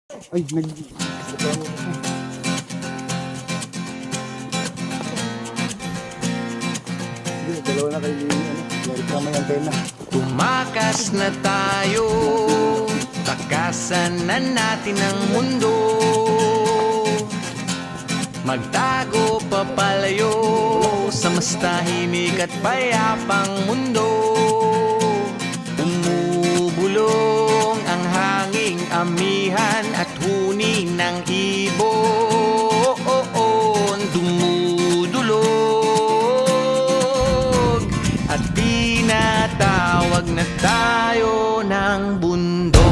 Ay, dalawa na kayo ni Eric na may antena. Tumakas na tayo, takasan na natin ang mundo. Magtago papalayo sa mas tahimik at payapang mundo. Umubulong ang hanging amihan at huni ng ibon. Dumudulog at tinatawag na tayo ng bundok.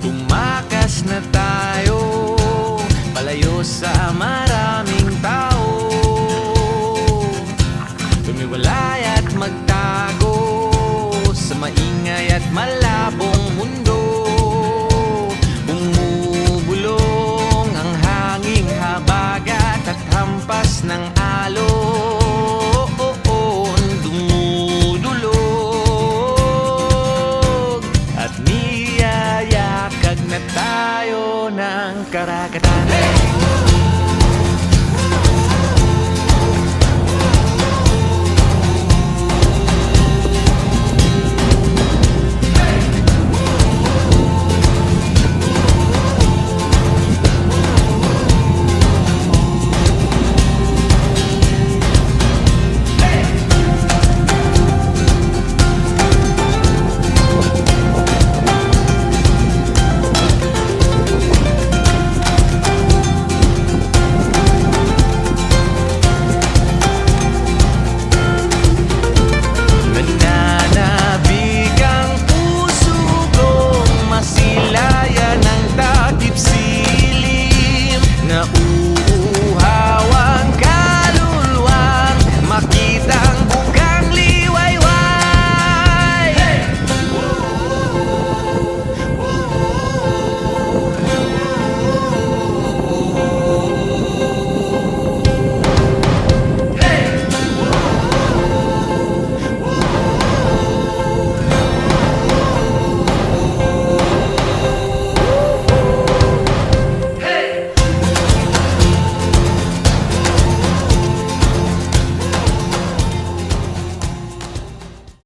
Tumakas na tayo, palayo sa maraming tao. Tumiwalay at magtago sa maingay at malabong mundo. Bumubulong ang hanging habagat at hampas ng alon. Dumudulog at niyayakag na tayo ng karagatan.